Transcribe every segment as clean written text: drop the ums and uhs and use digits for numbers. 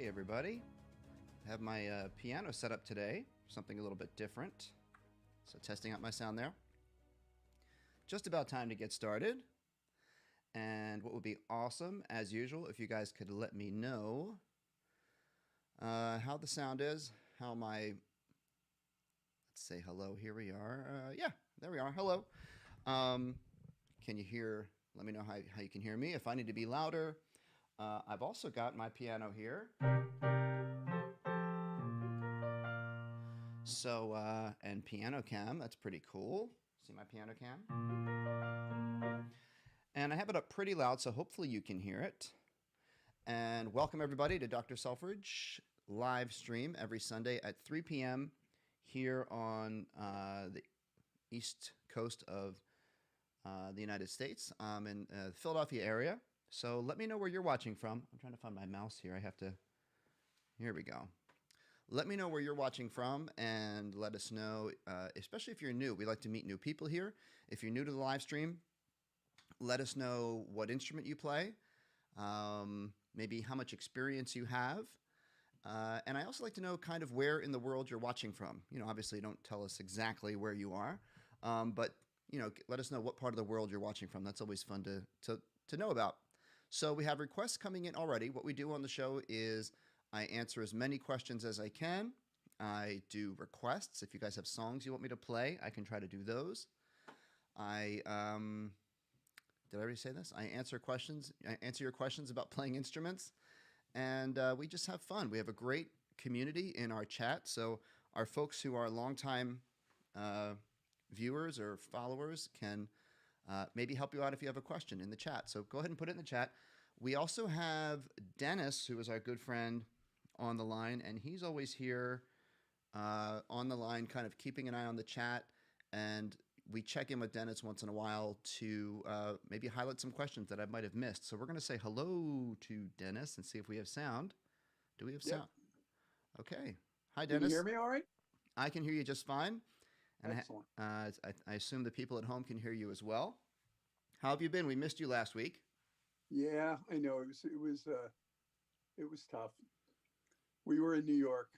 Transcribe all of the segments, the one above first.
Hey everybody, I have my piano set up today, something a little bit different. So testing out my sound there. Just about time to get started. And what would be awesome, as usual, if you guys could let me know how the sound is, how my, let's say hello, here we are. Yeah, there we are, hello. Can you hear, let me know how you can hear me, if I need to be louder. I've also got my piano here. So, and piano cam, that's pretty cool. See my piano cam? And I have it up pretty loud, so hopefully you can hear it. And welcome everybody to Dr. Selfridge live stream every Sunday at 3 p.m. here on the east coast of the United States. I'm in the Philadelphia area. So let me know where you're watching from. I'm trying to find my mouse here. I have to, here we go. Let me know where you're watching from and let us know, especially if you're new. We like to meet new people here. If you're new to the live stream, let us know what instrument you play, maybe how much experience you have. And I also like to know kind of where in the world you're watching from. You know, obviously don't tell us exactly where you are, but you know, let us know what part of the world you're watching from. That's always fun to know about. So we have requests coming in already. What we do on the show is I answer as many questions as I can. I do requests. If you guys have songs you want me to play, I can try to do those. Did I already say this? I answer your questions about playing instruments, and we just have fun. We have a great community in our chat. So our folks who are longtime viewers or followers can maybe help you out if you have a question in the chat. So go ahead and put it in the chat. We also have Dennis, who is our good friend, on the line, and he's always here on the line, kind of keeping an eye on the chat. And we check in with Dennis once in a while to maybe highlight some questions that I might have missed. So we're going to say hello to Dennis and see if we have sound. Do we have sound? Okay. Hi, Dennis. Can you hear me all right? I can hear you just fine. And Excellent. I assume the people at home can hear you as well. How have you been? We missed you last week. Yeah, I know it was tough. We were in New York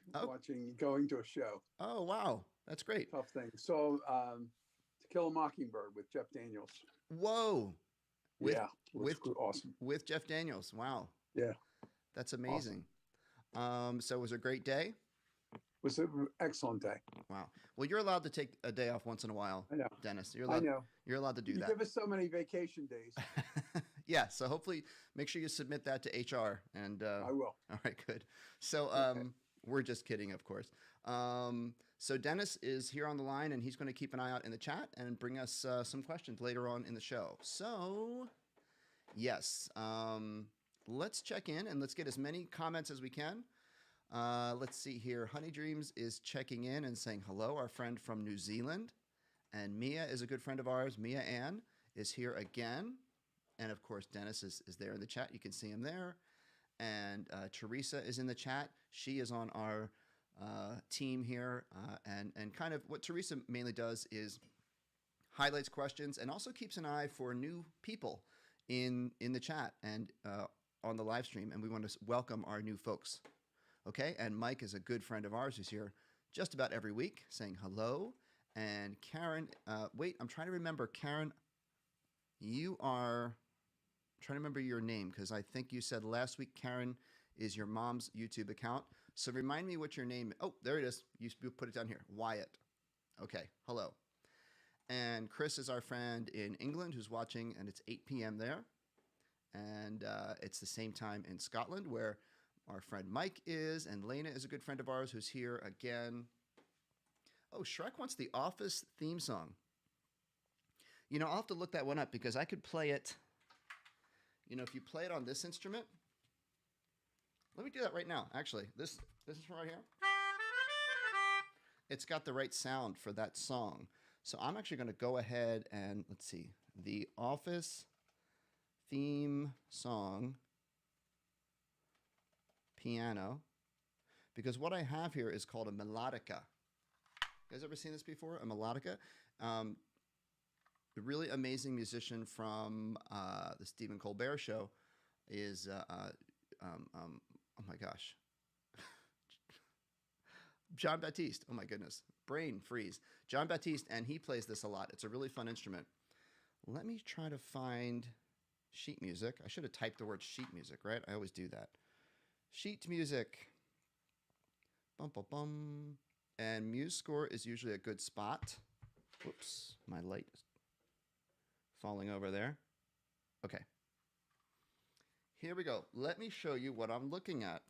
going to a show. Oh wow, that's great. Tough thing. So, To Kill a Mockingbird with Jeff Daniels. Whoa. Awesome. With Jeff Daniels. Wow. Yeah. That's amazing. Awesome. So it was a great day. It was an excellent day. Wow. Well, you're allowed to take a day off once in a while, I know. Dennis. You're allowed to do that. You give us so many vacation days. Yeah. So hopefully make sure you submit that to HR. And I will. All right, good. So Okay. We're just kidding, of course. So Dennis is here on the line, and he's going to keep an eye out in the chat and bring us some questions later on in the show. So, yes, let's check in and let's get as many comments as we can. Let's see here. Honey Dreams is checking in and saying hello, our friend from New Zealand. And Mia is a good friend of ours. Mia Ann is here again. And of course, Dennis is there in the chat. You can see him there. And Teresa is in the chat. She is on our team here. And kind of what Teresa mainly does is highlights questions and also keeps an eye for new people in the chat and on the live stream. And we want to welcome our new folks. Okay, and Mike is a good friend of ours who's here just about every week saying hello. And Karen, wait, I'm trying to remember. Karen, you are, I'm trying to remember your name because I think you said last week Karen is your mom's YouTube account. So remind me what your name is. Oh, there it is. You put it down here. Wyatt. Okay, hello. And Chris is our friend in England who's watching, and it's 8 p.m. there. And it's the same time in Scotland where our friend Mike is, and Lena is a good friend of ours who's here again. Oh, Shrek wants the Office theme song. You know, I'll have to look that one up because I could play it. You know, if you play it on this instrument. Let me do that right now, actually. This is from right here. It's got the right sound for that song. So I'm actually going to go ahead and, let's see, the Office theme song. Piano, because what I have here is called a melodica. You guys ever seen this before? A melodica? A really amazing musician from the Stephen Colbert Show is, oh my gosh, John Baptiste. Oh my goodness. Brain freeze. John Baptiste, and he plays this a lot. It's a really fun instrument. Let me try to find sheet music. I should have typed the word sheet music, right? I always do that. Sheet music. Bum, bum, bum. And Musescore is usually a good spot. Whoops, my light is falling over there. Okay. Here we go. Let me show you what I'm looking at,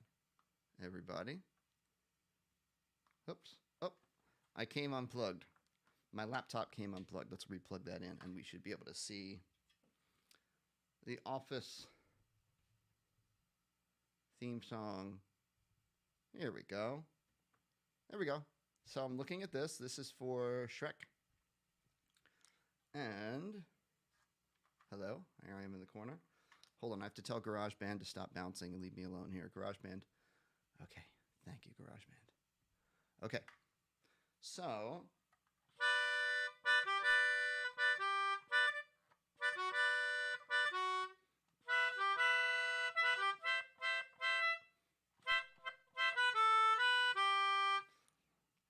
everybody. Oops. Oh, I came unplugged. My laptop came unplugged. Let's replug that in, and we should be able to see the Office theme song. Here we go. There we go. So I'm looking at this. This is for Shrek. And hello, here I am in the corner. Hold on, I have to tell GarageBand to stop bouncing and leave me alone here. GarageBand. Okay, thank you, GarageBand. Okay, so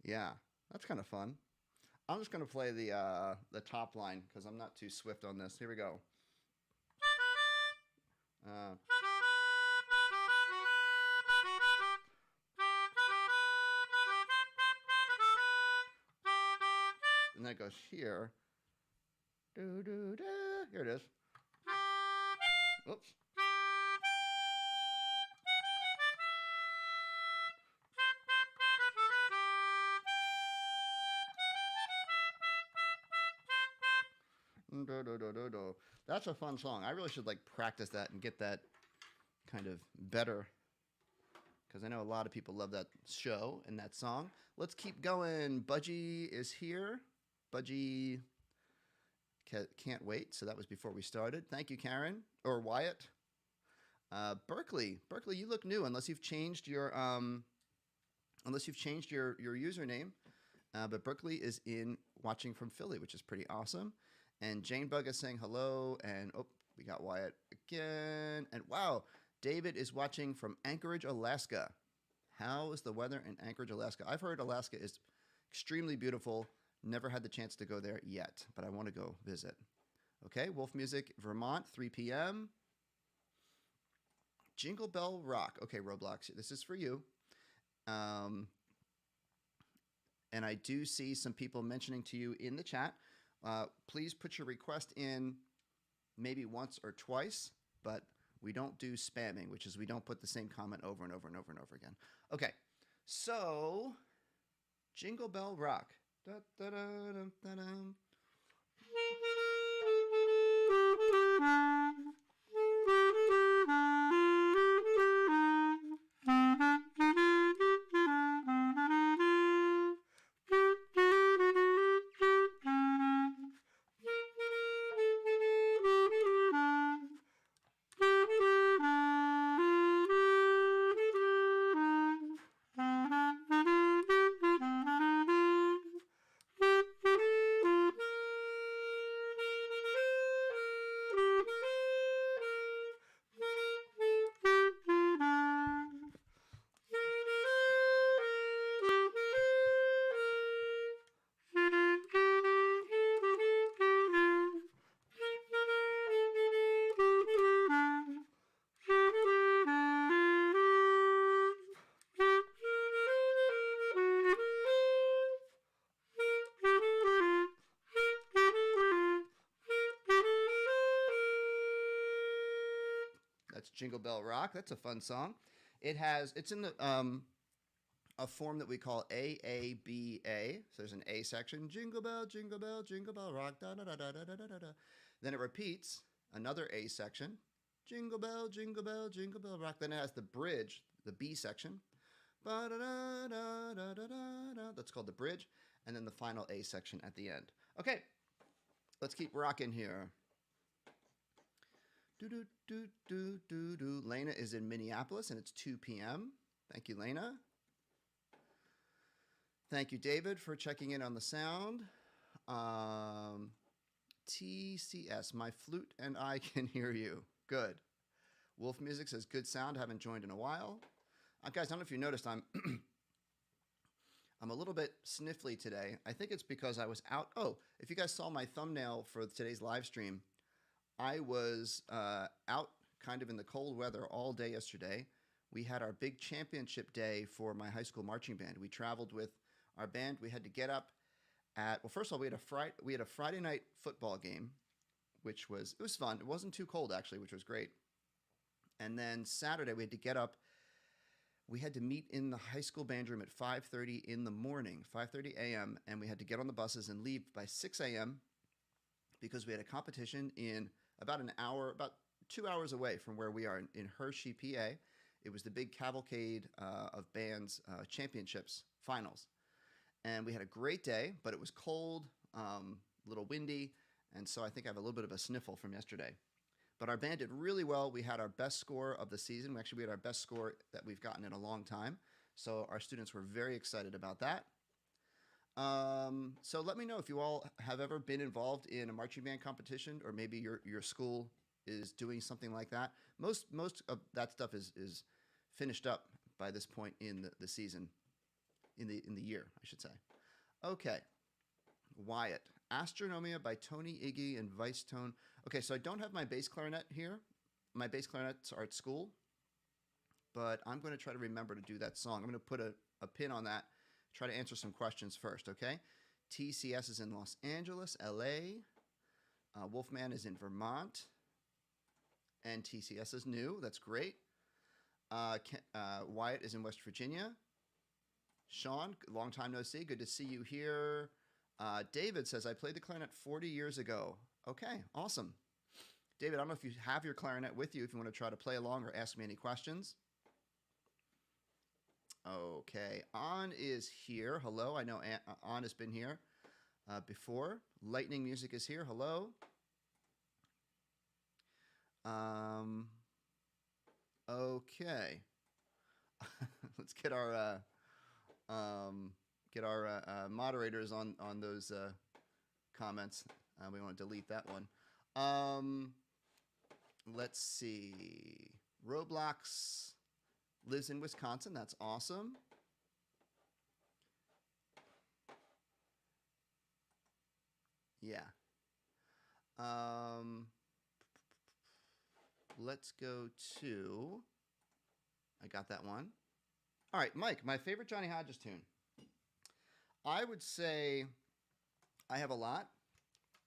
yeah, that's kind of fun. I'm just going to play the top line because I'm not too swift on this. Here we go. And then it goes here. Do, do, do. Here it is. Oops. Do, do, do, do, do. That's a fun song. I really should like practice that and get that kind of better because I know a lot of people love that show and that song. Let's keep going. Budgie is here. Budgie can't wait. So that was before we started. Thank you, Karen or Wyatt. Berkeley, you look new unless you've changed your username. But Berkeley is in watching from Philly, which is pretty awesome. And Jane Bug is saying hello. And oh, we got Wyatt again. And wow, David is watching from Anchorage, Alaska. How is the weather in Anchorage, Alaska? I've heard Alaska is extremely beautiful. Never had the chance to go there yet, but I want to go visit. Okay, Wolf Music, Vermont, 3 p.m. Jingle Bell Rock. Okay, Roblox, this is for you. And I do see some people mentioning to you in the chat. Please put your request in maybe once or twice, but we don't do spamming, which is we don't put the same comment over and over and over and over again. Okay, so Jingle Bell Rock. Da, da, da, da, da, da. That's Jingle Bell Rock. That's a fun song. It's in the a form that we call AABA. So there's an A section, Jingle Bell, Jingle Bell, Jingle Bell Rock, da da da da da da da da. Then it repeats, another A section, Jingle Bell, Jingle Bell, Jingle Bell Rock. Then it has the bridge, the B section, ba da da da da da da. That's called the bridge, and then the final A section at the end. Okay, let's keep rocking here. Do do do do do do. Lena is in Minneapolis, and it's 2 p.m. Thank you, Lena. Thank you, David, for checking in on the sound. TCS, my flute and I can hear you. Good. Wolf Music says, good sound. Haven't joined in a while. Guys, I don't know if you noticed, I'm a little bit sniffly today. I think it's because I was out. Oh, if you guys saw my thumbnail for today's live stream, I was out kind of in the cold weather all day yesterday. We had our big championship day for my high school marching band. We traveled with our band. We had to get up at, well, first of all, we had a Friday night football game, which was, it was fun. It wasn't too cold actually, which was great. And then Saturday we had to get up. We had to meet in the high school band room at 5:30 in the morning, 5:30 a.m. And we had to get on the buses and leave by 6 a.m. because we had a competition in about an hour, about 2 hours away from where we are in Hershey, PA. It was the big cavalcade of bands championships finals. And we had a great day, but it was cold, a little windy. And so I think I have a little bit of a sniffle from yesterday. But our band did really well. We had our best score of the season. We had our best score that we've gotten in a long time. So our students were very excited about that. So let me know if you all have ever been involved in a marching band competition, or maybe your school is doing something like that. Most of that stuff is finished up by this point in the season, in the year, I should say. Okay, Wyatt. Astronomia by Tony Iggy and Vice Tone. Okay, so I don't have my bass clarinet here. My bass clarinets are at school, but I'm going to try to remember to do that song. I'm going to put a pin on that, try to answer some questions first, okay? TCS is in Los Angeles, LA. Wolfman is in Vermont. And TCS is new. That's great. Wyatt is in West Virginia. Sean, long time no see. Good to see you here. David says, I played the clarinet 40 years ago. Okay, awesome. David, I don't know if you have your clarinet with you, if you want to try to play along or ask me any questions. Okay, An is here. Hello, I know An has been here before. Lightning Music is here. Hello. Okay. Let's get our moderators on those comments. We want to delete that one. Let's see. Roblox lives in Wisconsin. That's awesome. Yeah. Let's go to, I got that one. All right, Mike, my favorite Johnny Hodges tune. I would say I have a lot,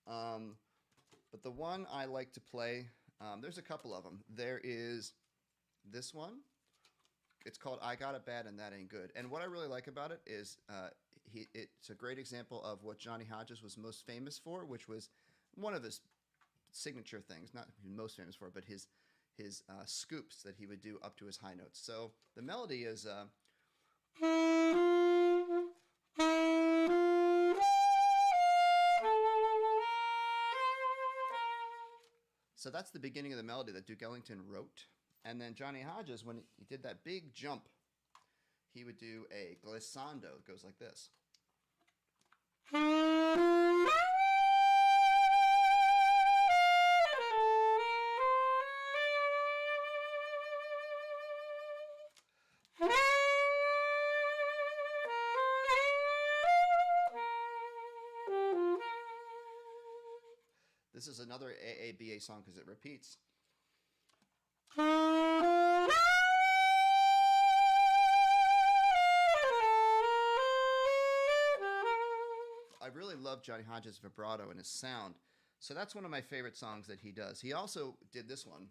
but the one I like to play, there's a couple of them. There is this one. It's called I Got It Bad and That Ain't Good. And what I really like about it is it's a great example of what Johnny Hodges was most famous for, which was one of his signature things, not most famous for, but his scoops that he would do up to his high notes. So the melody is... So that's the beginning of the melody that Duke Ellington wrote. And then Johnny Hodges, when he did that big jump, he would do a glissando. It goes like this. This is another AABA song because it repeats. I really love Johnny Hodges' vibrato and his sound. So that's one of my favorite songs that he does. He also did this one.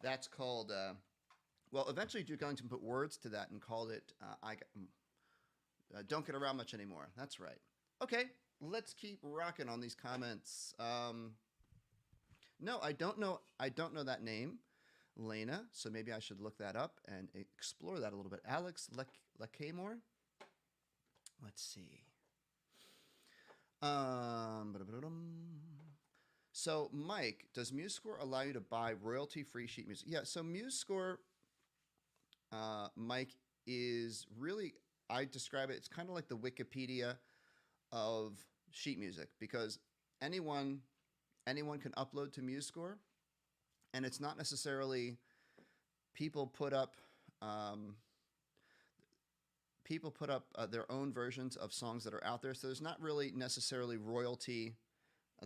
That's called, well, eventually Duke Ellington put words to that and called it Don't Get Around Much Anymore. That's right. Okay, let's keep rocking on these comments. No, I don't know that name, Lena, so maybe I should look that up and explore that a little bit. Alex Lacamore? Let's see. So, Mike, does Musescore allow you to buy royalty-free sheet music? Yeah, so Musescore, Mike, is really I describe it, it's kind of like the Wikipedia of sheet music, because anyone can upload to Musescore, and it's not necessarily people put up um, their own versions of songs that are out there. So there's not really necessarily royalty.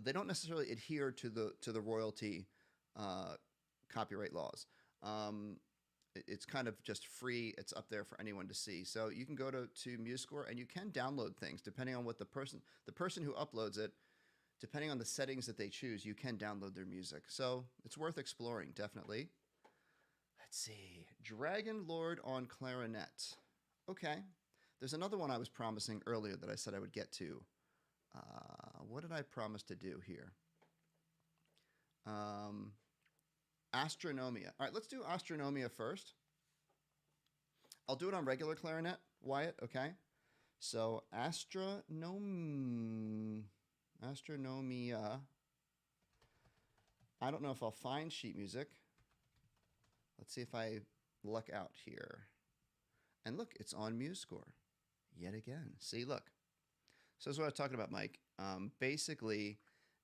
They don't necessarily adhere to the royalty copyright laws. It's kind of just free. It's up there for anyone to see. So you can go to Musescore and you can download things depending on what the person who uploads it, depending on the settings that they choose, you can download their music. So it's worth exploring, definitely. Let's see. Dragon Lord on clarinet. Okay. There's another one I was promising earlier that I said I would get to. What did I promise to do here? Astronomia. All right, let's do Astronomia first. I'll do it on regular clarinet, Wyatt, okay? So Astronomia. I don't know if I'll find sheet music. Let's see if I luck out here. And look, it's on Musescore yet again. See, look. So that's what I was talking about, Mike. Basically,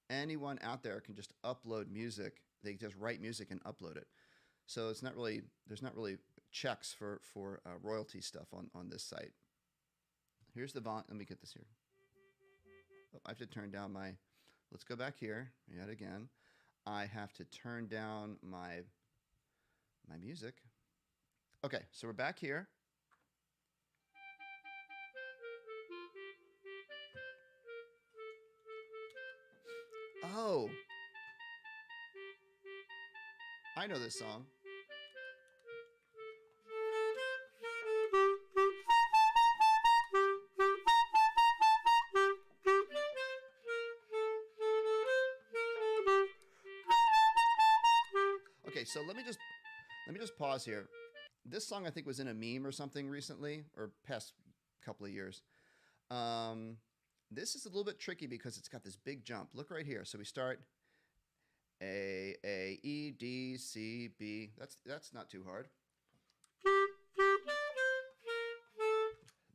anyone out there can just upload music. They just write music and upload it. So it's not really, there's not really checks for royalty stuff on this site. Here's the volume. Let me get this here. Oh, I have to turn down my, let's go back here yet again. I have to turn down my music. Okay, so we're back here. Oh, I know this song. Okay, so let me just pause here. This song I think was in a meme or something recently, or past couple of years. This is a little bit tricky because it's got this big jump. Look right here. So we start A, E, D, C, B. That's not too hard.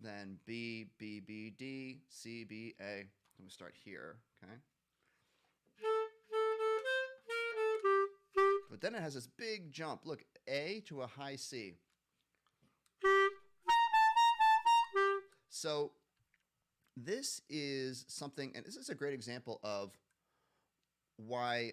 Then B, B, B, D, C, B, A. And we start here, okay? But then it has this big jump. Look, A to a high C. So this is something, and this is a great example of why,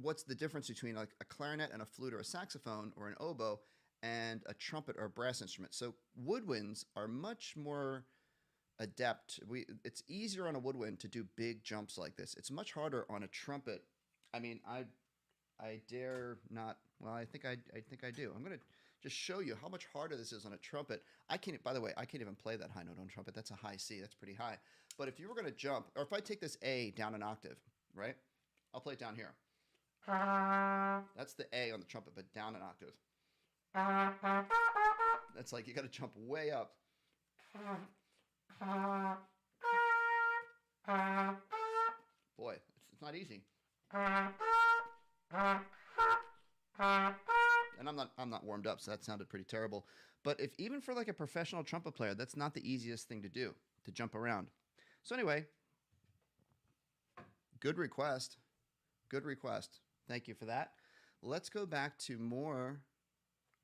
what's the difference between like a clarinet and a flute or a saxophone or an oboe and a trumpet or a brass instrument. So woodwinds are much more adept. It's easier on a woodwind to do big jumps like this. It's much harder on a trumpet. I mean, I dare not. Well, I think I do. I'm gonna just show you how much harder this is on a trumpet. By the way, I can't even play that high note on trumpet. That's a high C. That's pretty high. But if you were gonna jump, or if I take this A down an octave, right? I'll play it down here. That's the A on the trumpet, but down an octave. That's like you got to jump way up. Boy, it's not easy. And I'm not warmed up, so that sounded pretty terrible. But even for like a professional trumpet player, that's not the easiest thing to do, to jump around. So anyway, good request. Good request. Thank you for that. Let's go back to more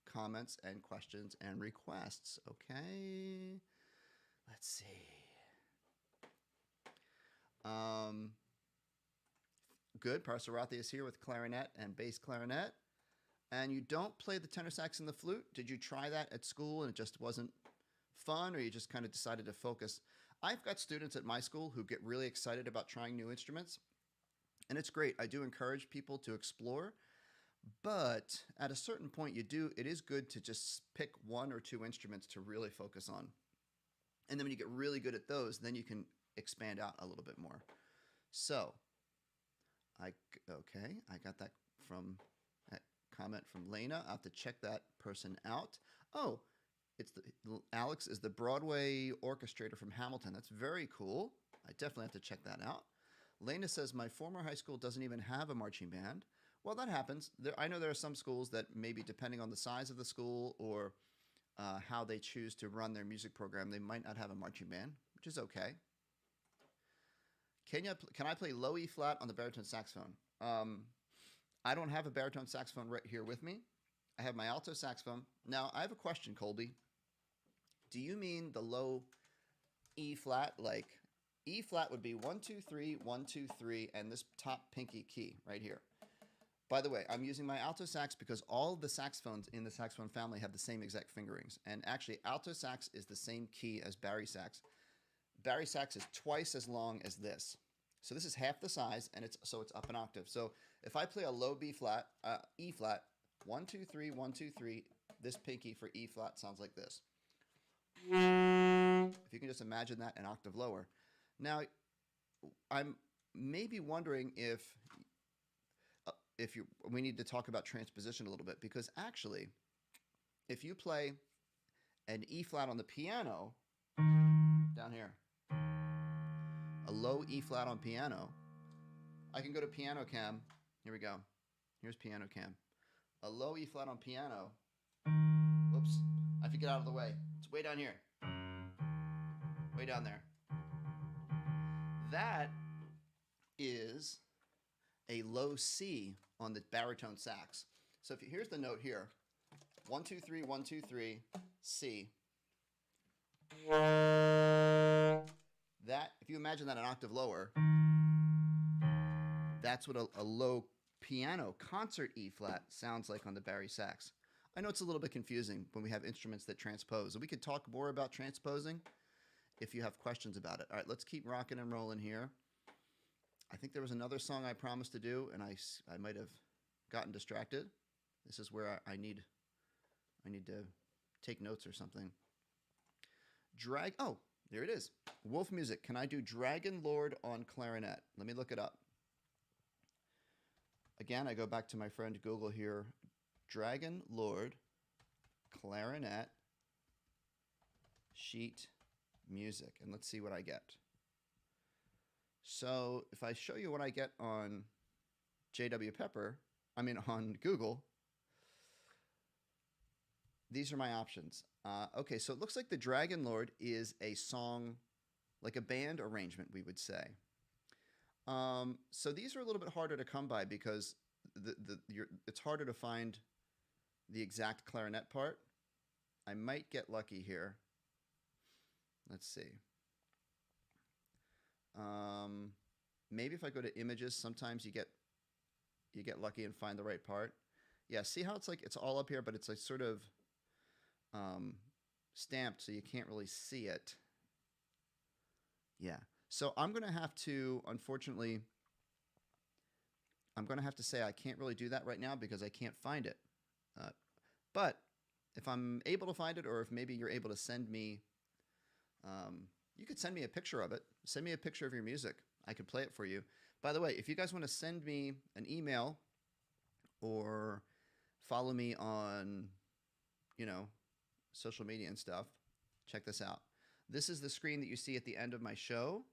comments and questions and requests. Okay. Let's see. Good. Parsarathi is here with clarinet and bass clarinet. And you don't play the tenor sax and the flute. Did you try that at school and it just wasn't fun, or you just kind of decided to focus? I've got students at my school who get really excited about trying new instruments. And it's great. I do encourage people to explore. But at a certain point, it is good to just pick one or two instruments to really focus on. And then when you get really good at those, then you can expand out a little bit more. So, I got that comment from Lena. I'll have to check that person out. Oh, Alex is the Broadway orchestrator from Hamilton. That's very cool. I definitely have to check that out. Lena says, my former high school doesn't even have a marching band. Well, that happens. I know there are some schools that maybe, depending on the size of the school or how they choose to run their music program. They might not have a marching band, which is okay. Can I play low E flat on the baritone saxophone? I don't have a baritone saxophone right here with me. I have my alto saxophone. Now, I have a question, Colby. Do you mean the low E flat? Like E flat would be 1, 2, 3, 1, 2, 3, and this top pinky key right here. By the way, I'm using my alto sax because all the saxophones in the saxophone family have the same exact fingerings. And actually, alto sax is the same key as bari sax. Bari sax is twice as long as this. So this is half the size, and it's up an octave. So if I play a low B flat, E flat, 1, 2, 3, 1, 2, 3, this pinky for E flat sounds like this. If you can just imagine that an octave lower. Now, I'm maybe wondering if we need to talk about transposition a little bit, because actually, if you play an E flat on the piano, down here, a low E flat on piano, I can go to piano cam. Here we go. Here's piano cam. A low E flat on piano. Whoops. I have to get out of the way. It's way down here. Way down there. That is a low C on the baritone sax. So here's the note here. 1, 2, 3, 1, 2, 3, C. That, if you imagine that an octave lower, that's what a low piano concert E flat sounds like on the bari sax. I know it's a little bit confusing when we have instruments that transpose. And we could talk more about transposing if you have questions about it. All right, let's keep rocking and rolling here. I think there was another song I promised to do, and I might have gotten distracted. This is where I need to take notes or something. Oh, there it is. Wolf Music. Can I do Dragon Lord on clarinet? Let me look it up. Again, I go back to my friend Google here. Dragon Lord, clarinet, sheet music. And let's see what I get. So if I show you what I get on on Google, these are my options. Okay, so it looks like the Dragon Lord is a song, like a band arrangement, we would say. So these are a little bit harder to come by because it's harder to find the exact clarinet part. I might get lucky here. Let's see. Maybe if I go to images, sometimes you get lucky and find the right part. Yeah, see how it's like it's all up here, but it's like sort of stamped so you can't really see it. Yeah. So I'm going to have to, unfortunately, say I can't really do that right now because I can't find it. But if I'm able to find it, or if maybe you're able to send me, you could send me a picture of it. Send me a picture of your music. I could play it for you. By the way, if you guys want to send me an email or follow me on, social media and stuff, check this out. This is the screen that you see at the end of my show.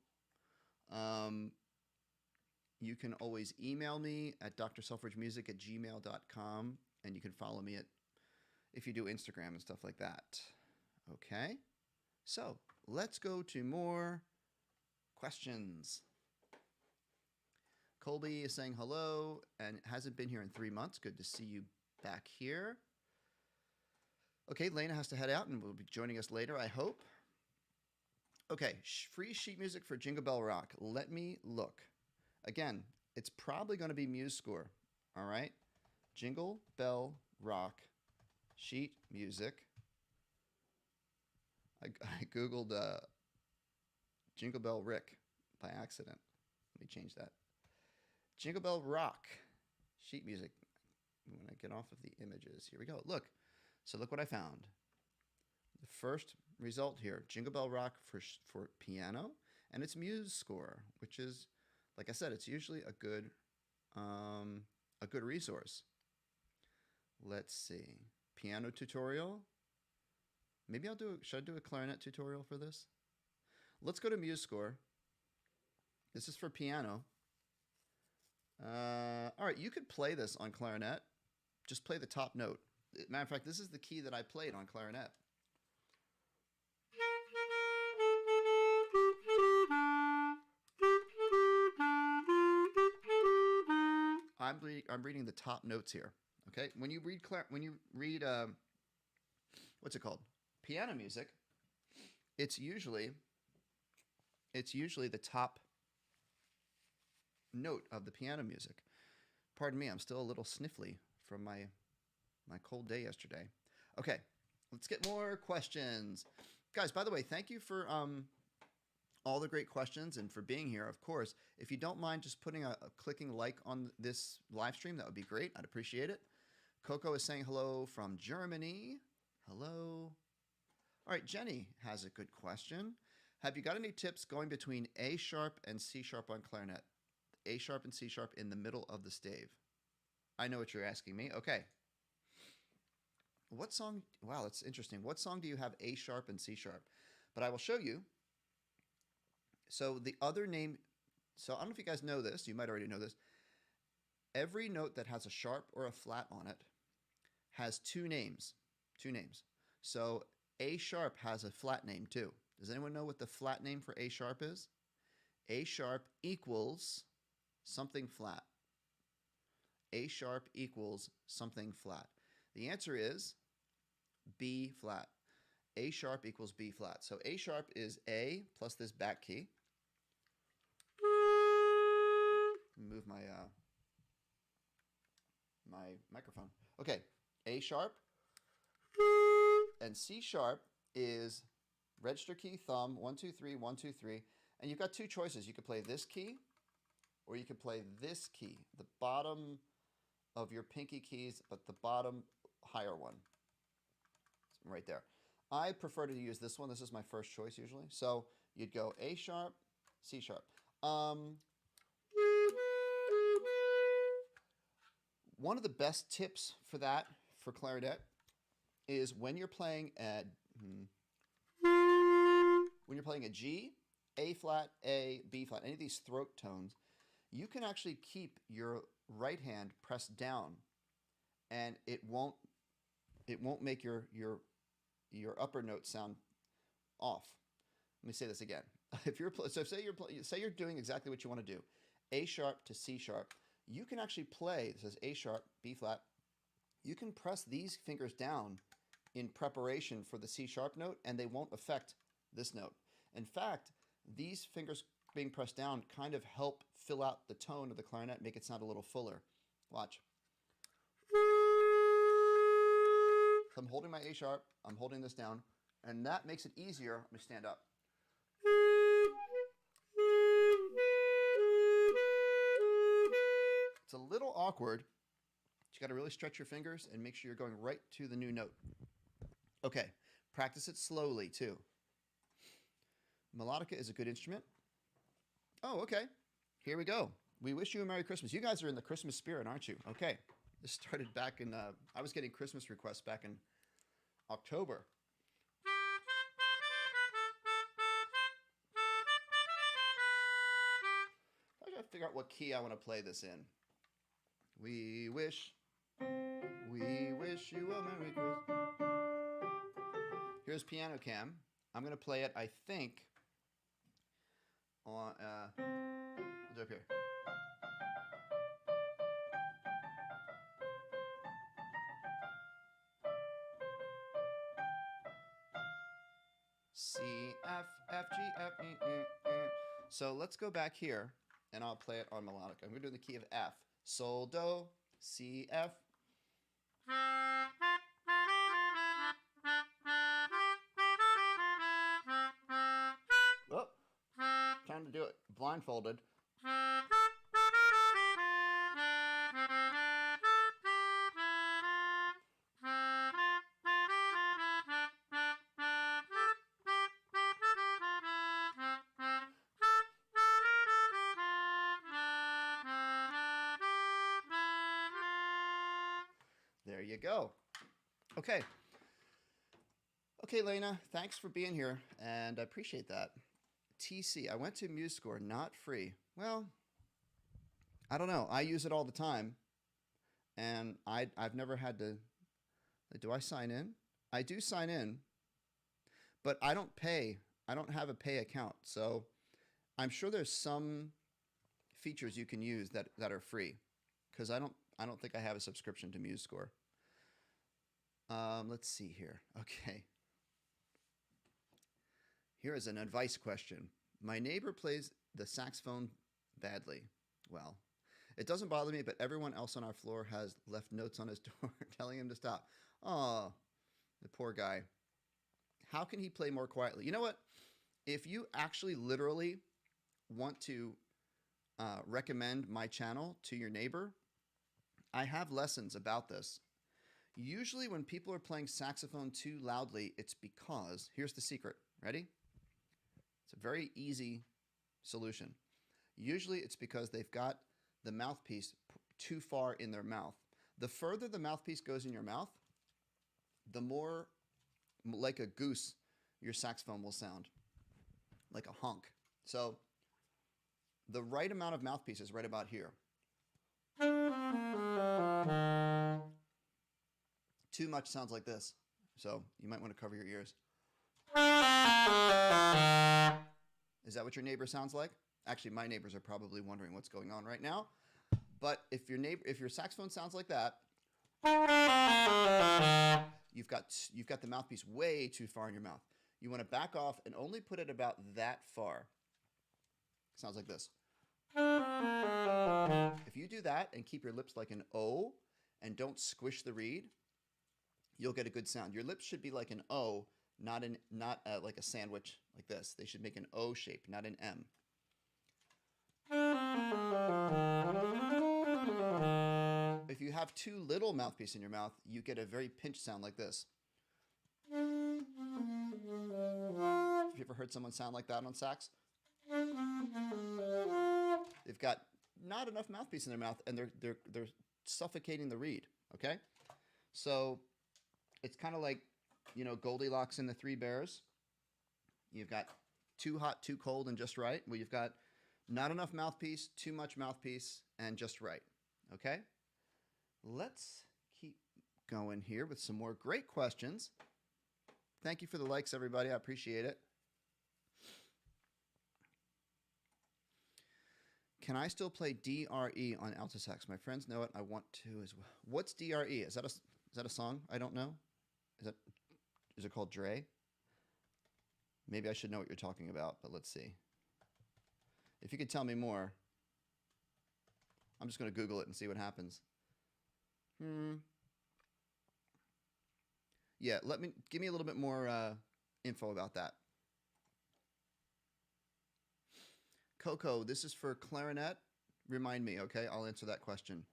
You can always email me at drselfridgemusic@gmail.com, and you can follow me if you do Instagram and stuff like that. Okay? So, let's go to more questions. Colby is saying hello and hasn't been here in 3 months. Good to see you back here. Okay, Lena has to head out and will be joining us later, I hope. Okay, free sheet music for Jingle Bell Rock. Let me look. Again, it's probably going to be Musescore. All right? Jingle Bell Rock sheet music. I Googled Jingle Bell Rick by accident. Let me change that. Jingle Bell Rock sheet music. I'm going to get off of the images. Here we go. Look. So look what I found. The first result here, Jingle Bell Rock for piano, and it's Musescore, which is, like I said, it's usually a good resource. Let's see. Piano tutorial. Maybe should I do a clarinet tutorial for this? Let's go to Musescore. This is for piano. All right, you could play this on clarinet. Just play the top note. Matter of fact, this is the key that I played on clarinet. I'm reading the top notes here. Okay, when you read what's it called? Piano music. It's usually the top note of the piano music. Pardon me, I'm still a little sniffly from my cold day yesterday. Okay, let's get more questions. Guys, by the way, thank you for all the great questions and for being here, of course. If you don't mind just putting clicking like on this live stream, that would be great. I'd appreciate it. Coco is saying hello from Germany. Hello. All right, Jenny has a good question. Have you got any tips going between A sharp and C sharp on clarinet? A sharp and C sharp in the middle of the stave. I know what you're asking me. Okay. What song? Wow, that's interesting. What song do you have A sharp and C sharp? But I will show you. So the other name, so I don't know if you guys know this. You might already know this. Every note that has a sharp or a flat on it has two names. Two names. So A sharp has a flat name too. Does anyone know what the flat name for A sharp is? A sharp equals something flat. A sharp equals something flat. The answer is B flat. A sharp equals B flat. So A sharp is A plus this back key. Move my my microphone. Okay, A sharp. And C sharp is register key, thumb, 1, 2, 3, 1, 2, 3. And you've got two choices. You could play this key or you could play this key, the bottom of your pinky keys, but the bottom higher one. Right there. I prefer to use this one. This is my first choice usually. So you'd go A sharp, C sharp. One of the best tips for that, for clarinet, is when you're playing a G, A flat, A, B flat, any of these throat tones, you can actually keep your right hand pressed down, and it won't make your upper note sound off. Let me say this again. If you're say you're doing exactly what you want to do, A sharp to C sharp, you can actually play. This is A sharp, B flat. You can press these fingers down in preparation for the C sharp note, and they won't affect this note. In fact, these fingers being pressed down kind of help fill out the tone of the clarinet, make it sound a little fuller. Watch. So I'm holding my A sharp, I'm holding this down, and that makes it easier. Let me stand up. It's a little awkward, but you got to really stretch your fingers and make sure you're going right to the new note. Okay, practice it slowly too. Melodica is a good instrument. Oh, okay. Here we go. We wish you a Merry Christmas. You guys are in the Christmas spirit, aren't you? Okay. This started back in, I was getting Christmas requests back in October. I gotta figure out what key I want to play this in. We wish you a Merry Christmas. Here's piano cam. I'm going to play it, I think, on, what's up here? C, F, F, G, F, E, E, E. So let's go back here, and I'll play it on melodic. I'm going to do the key of F. Sol, Do, C, F. Oh, trying to do it blindfolded. There you go. Okay. Okay, Lena, thanks for being here, and I appreciate that. TC, I went to Musescore, not free. Well, I don't know. I use it all the time, and I've never had to. Do I sign in? I do sign in, but I don't pay. I don't have a pay account, so I'm sure there's some features you can use that are free. because I don't think I have a subscription to Musescore. Let's see here. Okay. Here is an advice question. My neighbor plays the saxophone badly. Well, it doesn't bother me, but everyone else on our floor has left notes on his door telling him to stop. Oh, the poor guy. How can he play more quietly? You know what? If you actually literally want to recommend my channel to your neighbor, I have lessons about this. Usually when people are playing saxophone too loudly, it's because, here's the secret. Ready? It's a very easy solution. Usually it's because they've got the mouthpiece too far in their mouth. The further the mouthpiece goes in your mouth, the more like a goose your saxophone will sound, like a honk. So the right amount of mouthpiece is right about here. Too much sounds like this. So you might want to cover your ears. Is that what your neighbor sounds like? Actually, my neighbors are probably wondering what's going on right now. But if your saxophone sounds like that, you've got the mouthpiece way too far in your mouth. You want to back off and only put it about that far. Sounds like this. If you do that and keep your lips like an O and don't squish the reed, you'll get a good sound. Your lips should be like an O, not like a sandwich like this. They should make an O shape, not an M. If you have too little mouthpiece in your mouth, you get a very pinched sound like this. Have you ever heard someone sound like that on sax? They've got not enough mouthpiece in their mouth, and they're suffocating the reed. Okay, so it's kind of like, Goldilocks and the Three Bears. You've got too hot, too cold, and just right. Well, you've got not enough mouthpiece, too much mouthpiece, and just right. Okay, let's keep going here with some more great questions. Thank you for the likes, everybody. I appreciate it. Can I still play DRE on alto sax? My friends know it. I want to as well. What's DRE? Is that a song? I don't know. Is it called Dre? Maybe I should know what you're talking about, but let's see. If you could tell me more. I'm just going to Google it and see what happens. Yeah, give me a little bit more info about that. Coco, this is for clarinet. Remind me, okay? I'll answer that question.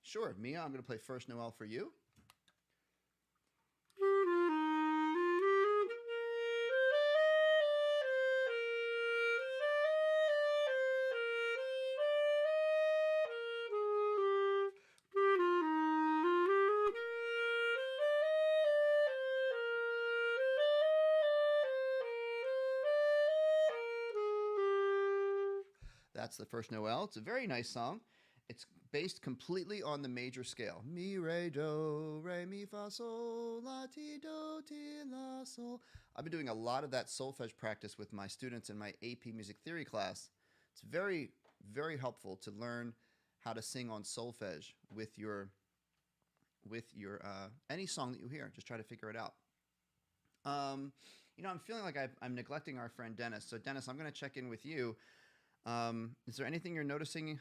Sure, Mia, I'm going to play First Noel for you. That's the First Noel. It's a very nice song. It's based completely on the major scale. Mi, re, do, re, mi, fa, sol, la, ti, do, ti, la, sol. I've been doing a lot of that solfege practice with my students in my AP music theory class. It's very, very helpful to learn how to sing on solfege with your any song that you hear. Just try to figure it out. I'm feeling like I'm neglecting our friend Dennis. So Dennis, I'm going to check in with you. Is there anything you're noticing?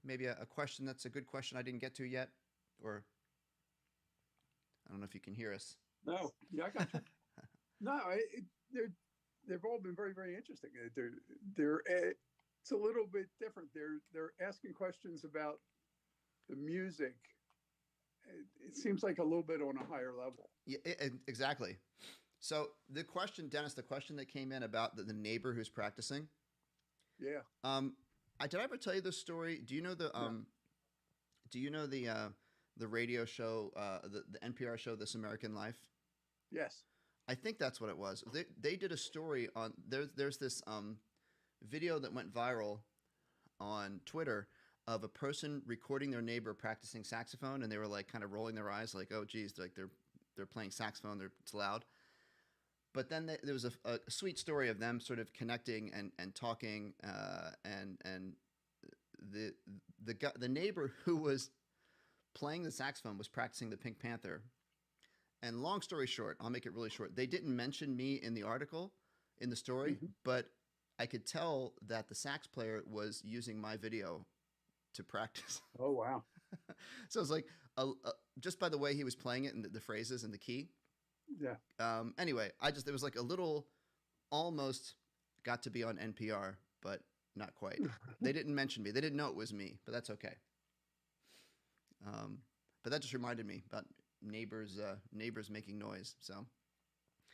Maybe a question that's a good question I didn't get to yet? Or I don't know if you can hear us. No, yeah, I got you. No, they've all been very, very interesting. It's a little bit different. They're asking questions about the music. It seems like a little bit on a higher level. Yeah, exactly. So the question, Dennis, the question that came in about the neighbor who's practicing. Yeah. Did I ever tell you this story? Do you know the the radio show, the NPR show, This American Life? Yes. I think that's what it was. They did a story on there's this video that went viral on Twitter of a person recording their neighbor practicing saxophone, and they were like kind of rolling their eyes, like, oh geez, like they're playing saxophone, it's loud. But then there was a sweet story of them sort of connecting and talking, and the neighbor who was playing the saxophone was practicing the Pink Panther. And long story short, I'll make it really short. They didn't mention me in the article, in the story, Mhm. but I could tell that the sax player was using my video to practice. Oh, wow. So it's like just by the way he was playing it and the phrases and the key. Yeah. Anyway, it was like a little almost got to be on NPR, but not quite. They didn't mention me. They didn't know it was me, but that's okay. But that just reminded me about neighbors making noise.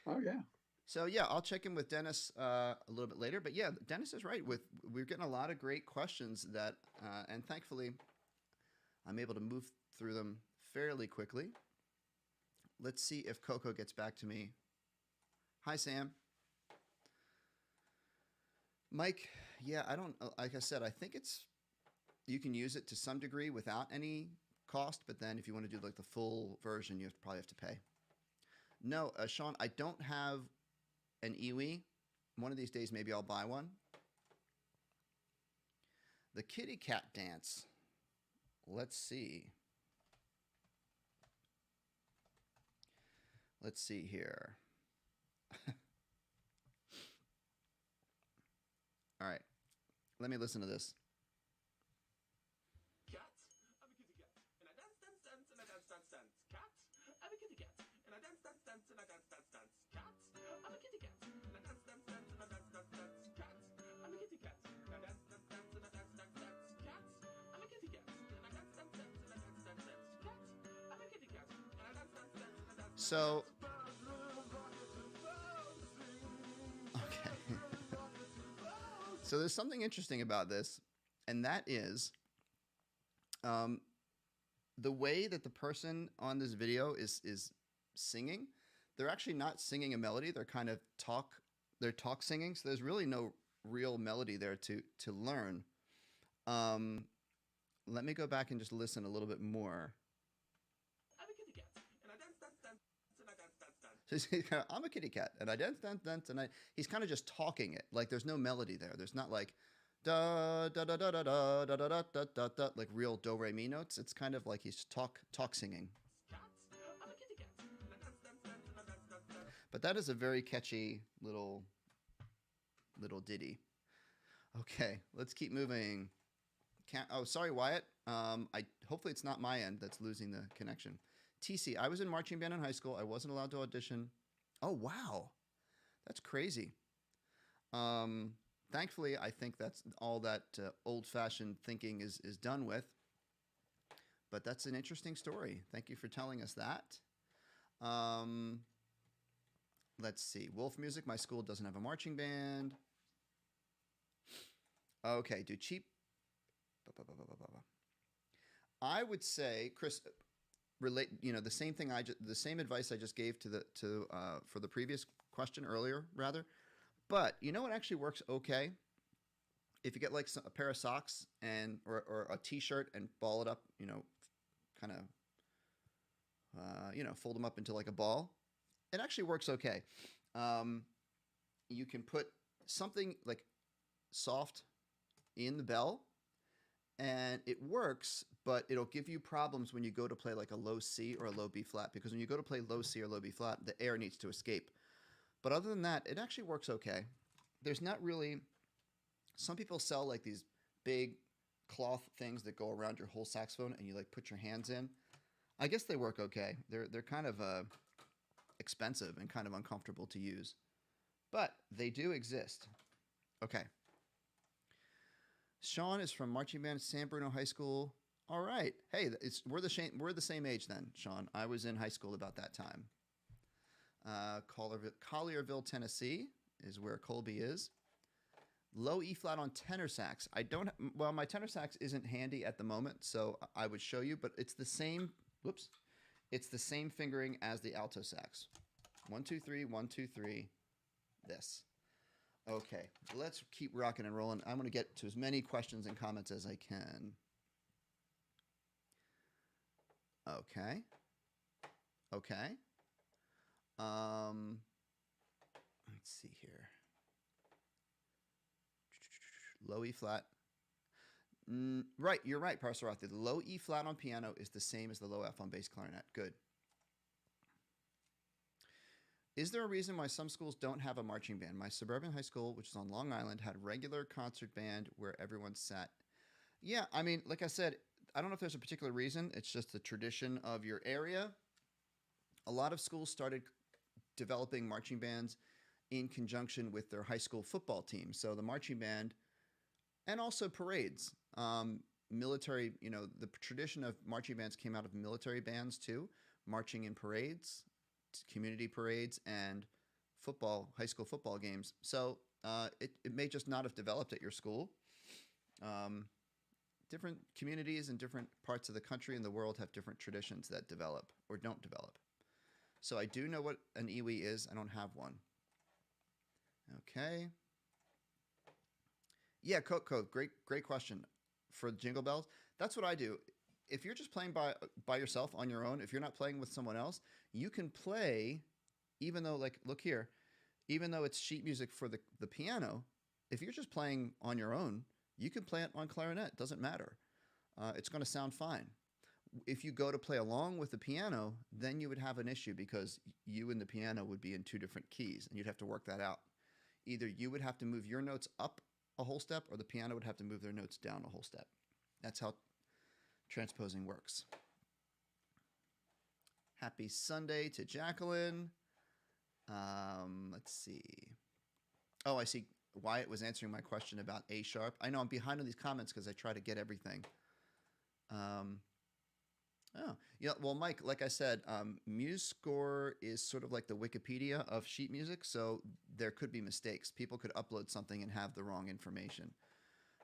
Oh, yeah. So yeah, I'll check in with Dennis a little bit later. But yeah, Dennis is right. We're getting a lot of great questions that, and thankfully, I'm able to move through them fairly quickly. Let's see if Coco gets back to me. Hi, Sam. Mike, yeah, I don't, like I said, I think you can use it to some degree without any cost, but then if you want to do like the full version, you probably have to pay. No, Sean, I don't have an iwi. One of these days, maybe I'll buy one. The kitty cat dance. Let's see. Let's see here. All right. Let me listen to this. Cat, I'm a kitty cat, and I dance, dance, dance, and I dance, dance, dance. Cat, I'm a kitty cat, and I dance, dance, dance, and I dance, dance, dance. Cat, I'm a kitty cat, and I dance, dance, dance, and I dance, dance, dance. Cat, I'm a kitty cat, and I dance, dance, dance, and I dance, dance, dance. Cat, I'm a kitty cat, and I dance, dance, dance, and I dance, dance, dance. Cat, I'm a kitty cat, and I dance, dance, dance, and I dance. So, okay. So there's something interesting about this, and that is the way that the person on this video is singing. They're actually not singing a melody. They're kind of talk singing. So there's really no real melody there to learn. Let me go back and just listen a little bit more. I'm a kitty cat, and I dance, dance, dance, and I dance, dance, dance. So he's kind of, I'm a kitty cat, and I dance, dance, dance, and he's kind of just talking it. Like there's no melody there. There's not like da da da da da da da da da da da da like real do re mi notes. It's kind of like he's talk singing. Cat, I'm a kitty cat, and I dance, dance, dance, and I dance, dance, dance. But that is a very catchy little ditty. Okay, let's keep moving. Oh, sorry, Wyatt. Hopefully it's not my end that's losing the connection. TC, I was in marching band in high school. I wasn't allowed to audition. Oh, wow. That's crazy. Thankfully, I think that's all that old-fashioned thinking is done with. But that's an interesting story. Thank you for telling us that. Let's see. Wolf Music, my school doesn't have a marching band. Okay, do cheap. I would say, Chris, relate. The same thing. The same advice I just gave for the previous question earlier, rather. But you know what actually works okay? If you get like a pair of socks or a T-shirt and ball it up, kind of, fold them up into like a ball. It actually works okay. You can put something like soft in the bell, and it works, but it'll give you problems when you go to play like a low C or a low B flat, because when you go to play low C or low B flat, the air needs to escape. But other than that, it actually works okay. There's not really... Some people sell like these big cloth things that go around your whole saxophone and you like put your hands in. I guess they work okay. They're kind of expensive and kind of uncomfortable to use. But they do exist. Okay. Sean is from marching band San Bruno High School. All right. Hey, we're the same age then, Sean. I was in high school about that time. Collierville, Tennessee is where Colby is. Low E flat on tenor sax. My tenor sax isn't handy at the moment, so I would show you, but it's the same, it's the same fingering as the alto sax. 1, 2, 3, 1, 2, 3, this. Okay, let's keep rocking and rolling. I'm going to get to as many questions and comments as I can. Okay. Let's see here. Low E flat. Right, you're right, Parsaroth. The low E flat on piano is the same as the low F on bass clarinet. Good. Is there a reason why some schools don't have a marching band? My suburban high school, which is on Long Island, had regular concert band where everyone sat. Yeah, I mean, like I said, I don't know if there's a particular reason. It's just the tradition of your area. A lot of schools started developing marching bands in conjunction with their high school football team. So the marching band and also parades. Military, the tradition of marching bands came out of military bands too, marching in parades, community parades, and high school football games. So it may just not have developed at your school. Different communities in different parts of the country and the world have different traditions that develop or don't develop. So I do know what an iwi is. I don't have one. Okay. Yeah, Coco, great question. For Jingle Bells, that's what I do. If you're just playing by yourself on your own, if you're not playing with someone else, you can play, even though, like, look here, even though it's sheet music for the piano, if you're just playing on your own, you can play it on clarinet. It doesn't matter. It's going to sound fine. If you go to play along with the piano, then you would have an issue because you and the piano would be in two different keys, and you'd have to work that out. Either you would have to move your notes up a whole step, or the piano would have to move their notes down a whole step. That's how transposing works. Happy Sunday to Jacqueline. Let's see. Oh, I see. Wyatt was answering my question about A sharp. I know I'm behind on these comments because I try to get everything. Well, Mike, like I said, Musescore is sort of like the Wikipedia of sheet music, so there could be mistakes. People could upload something and have the wrong information.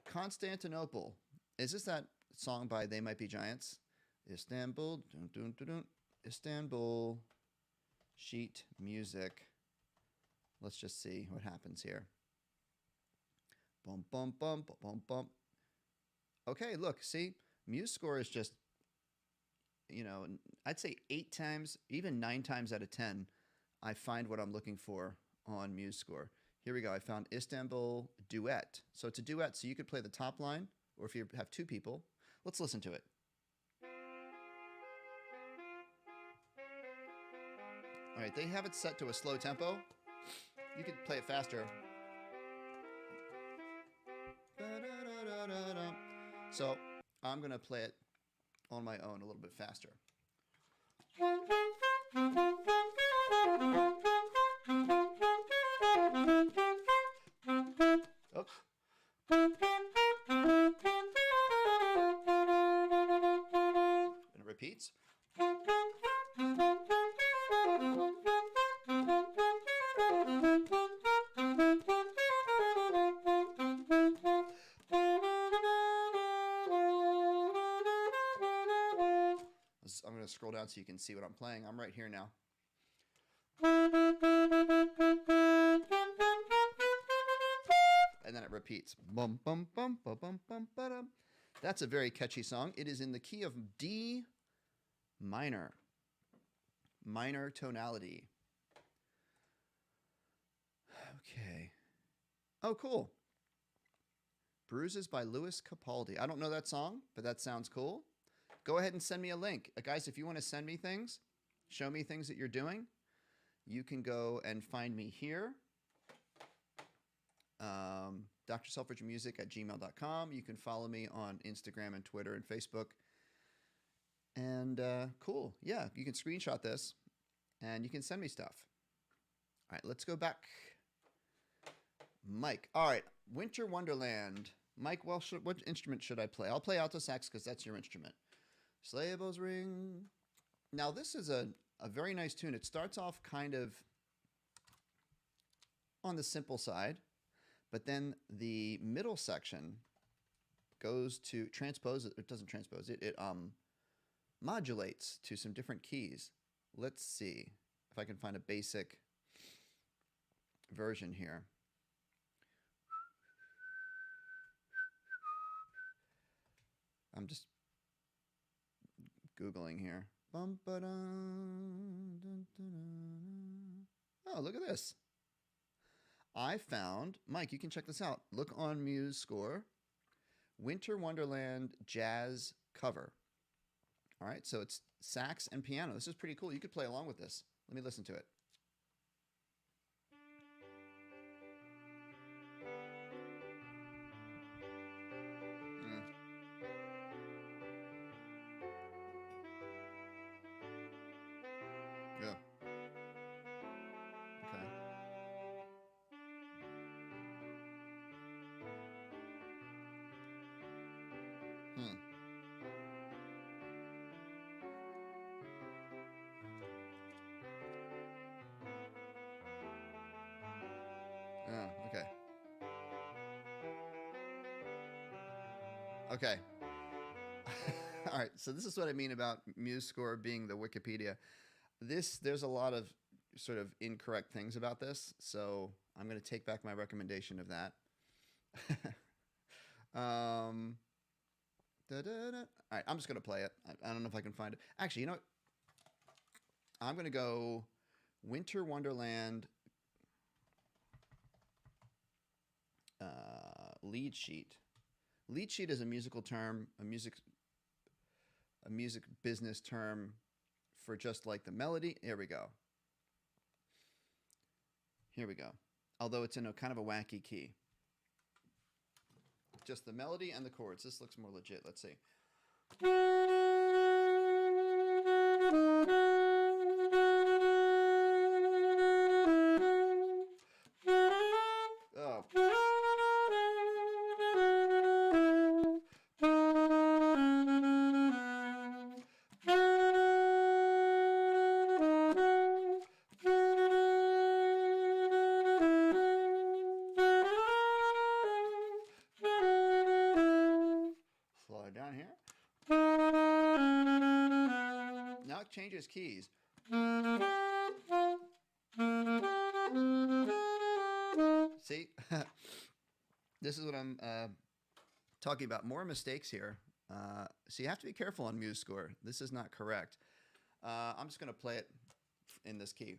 Constantinople. Is this that song by They Might Be Giants? Istanbul, dun, dun, dun, dun. Istanbul sheet music. Let's just see what happens here. Bum, bum, bum, bum, bum, bum. Okay, look, see? Musescore is just, I'd say 8 times, even 9 times out of 10, I find what I'm looking for on Musescore. Here we go. I found Istanbul Duet. So it's a duet, so you could play the top line, or if you have 2 people. Let's listen to it. All right, they have it set to a slow tempo. You could play it faster. So I'm going to play it on my own a little bit faster. Oops. And it repeats. I'm going to scroll down so you can see what I'm playing. I'm right here now. And then it repeats. Bum, bum, bum, bum, bum, bum, ba-dum. That's a very catchy song. It is in the key of D minor. Minor tonality. Okay. Oh, cool. Bruises by Louis Capaldi. I don't know that song, but that sounds cool. Go ahead and send me a link. Guys, if you want to send me things, show me things that you're doing, you can go and find me here. drselfridgemusic@gmail.com. You can follow me on Instagram and Twitter and Facebook. And cool. Yeah, you can screenshot this and you can send me stuff. All right, let's go back. Mike. All right, Winter Wonderland. Mike, well, what instrument should I play? I'll play alto sax because that's your instrument. Sleigh bells ring. Now, this is a very nice tune. It starts off kind of on the simple side, but then the middle section goes to transpose. It doesn't transpose it. It modulates to some different keys. Let's see if I can find a basic version here. I'm just Googling here. Oh, look at this. I found, Mike, you can check this out. Look on Musescore. Winter Wonderland jazz cover. All right, so it's sax and piano. This is pretty cool. You could play along with this. Let me listen to it. Yeah. Okay. Hmm. Oh, okay. Okay. All right. So this is what I mean about Musescore being the Wikipedia. There's a lot of sort of incorrect things about this, so I'm going to take back my recommendation of that. All right, I'm just going to play it. I don't know if I can find it. Actually, you know what? I'm going to go Winter Wonderland lead sheet. Lead sheet is a musical term, a music business term for just like the melody. Here we go. Here we go. Although it's in a kind of a wacky key. Just the melody and the chords. This looks more legit. Let's see. Oh. Slow it down here. Now it changes keys. See? This is what I'm talking about. More mistakes here. So you have to be careful on Musescore. This is not correct. I'm just going to play it in this key.